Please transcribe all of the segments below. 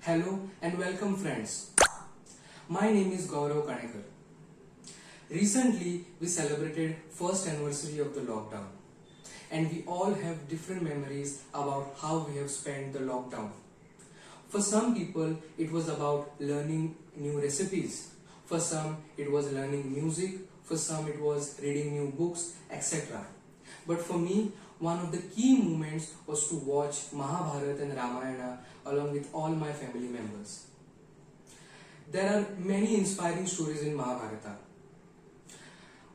Hello and welcome friends. My name is Gaurav Kanekar. Recently we celebrated first anniversary of the lockdown and we all have different memories about how we have spent the lockdown. For some people it was about learning new recipes. For some it was learning music. For some it was reading new books, etc. But for me, one of the key moments was to watch Mahabharata and Ramayana along with all my family members. There are many inspiring stories in Mahabharata.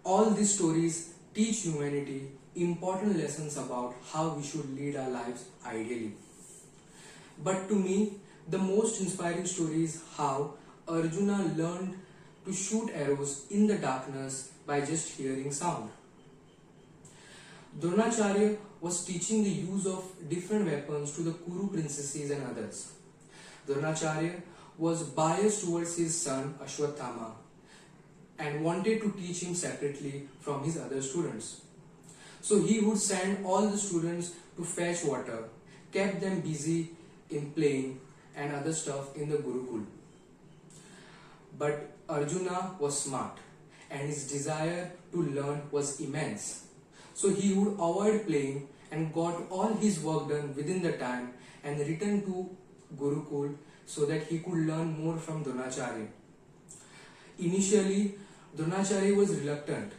All these stories teach humanity important lessons about how we should lead our lives ideally. But to me, the most inspiring story is how Arjuna learned to shoot arrows in the darkness by just hearing sound. Dronacharya was teaching the use of different weapons to the Kuru princesses and others. Dronacharya was biased towards his son Ashwatthama and wanted to teach him separately from his other students. So he would send all the students to fetch water, kept them busy in playing and other stuff in the Gurukul. But Arjuna was smart and his desire to learn was immense. So he would avoid playing and got all his work done within the time and returned to Gurukul so that he could learn more from Dronacharya. Initially, Dronacharya was reluctant,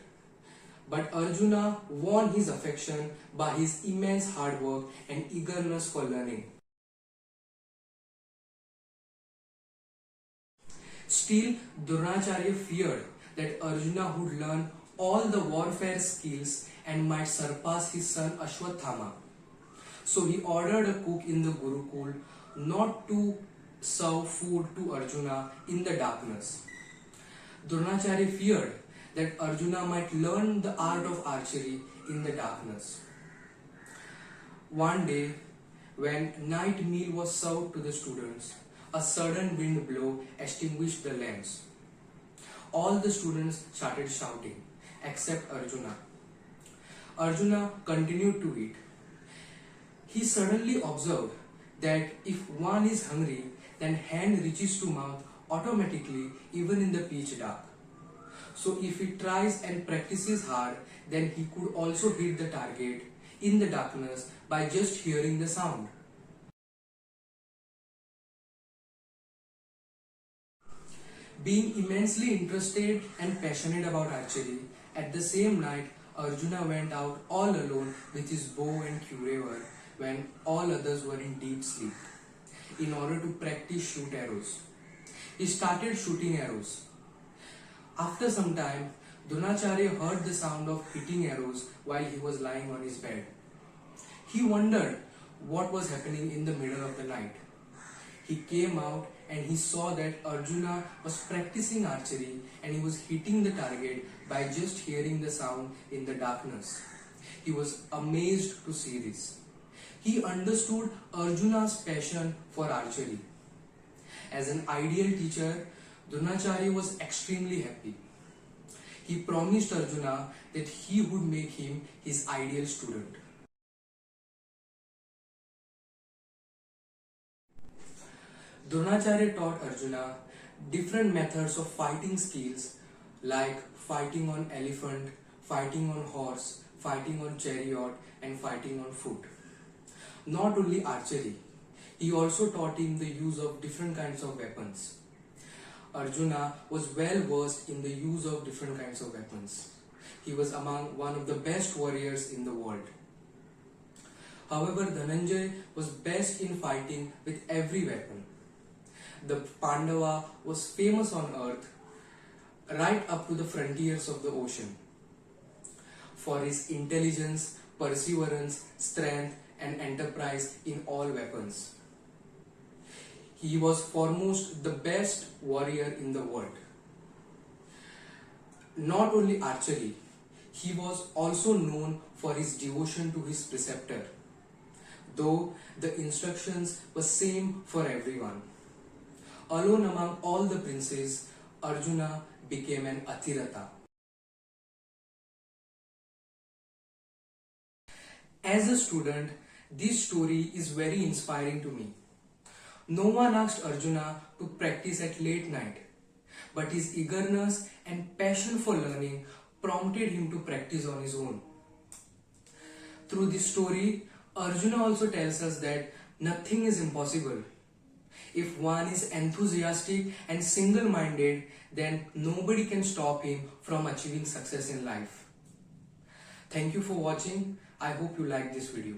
but Arjuna won his affection by his immense hard work and eagerness for learning. Still, Dronacharya feared that Arjuna would learn all the warfare skills and might surpass his son Ashwatthama. So he ordered a cook in the Gurukul not to serve food to Arjuna in the darkness. Dronacharya feared that Arjuna might learn the art of archery in the darkness. One day, when night meal was served to the students, a sudden wind blow extinguished the lamps. All the students started shouting, except Arjuna. Arjuna continued to eat. He suddenly observed that if one is hungry, then hand reaches to mouth automatically even in the pitch dark. So if he tries and practices hard, then he could also hit the target in the darkness by just hearing the sound. Being immensely interested and passionate about archery, at the same night Arjuna went out all alone with his bow and quiver when all others were in deep sleep in order to practice shoot arrows. He started shooting arrows. After some time, Dronacharya heard the sound of hitting arrows while he was lying on his bed. He wondered what was happening in the middle of the night. He came out and he saw that Arjuna was practicing archery and he was hitting the target by just hearing the sound in the darkness. He was amazed to see this. He understood Arjuna's passion for archery. As an ideal teacher, Dronacharya was extremely happy. He promised Arjuna that he would make him his ideal student. Dronacharya taught Arjuna different methods of fighting skills like fighting on elephant, fighting on horse, fighting on chariot and fighting on foot. Not only archery, he also taught him the use of different kinds of weapons. Arjuna was well versed in the use of different kinds of weapons. He was among one of the best warriors in the world. However, Dhananjay was best in fighting with every weapon. The Pandava was famous on earth right up to the frontiers of the ocean for his intelligence, perseverance, strength and enterprise in all weapons. He was foremost the best warrior in the world. Not only archery, he was also known for his devotion to his preceptor, though the instructions were same for everyone. Alone among all the princes, Arjuna became an Athirata. As a student, this story is very inspiring to me. No one asked Arjuna to practice at late night, but his eagerness and passion for learning prompted him to practice on his own. Through this story, Arjuna also tells us that nothing is impossible. If one is enthusiastic and single minded, then nobody can stop him from achieving success in life. Thank you for watching. I hope you liked this video.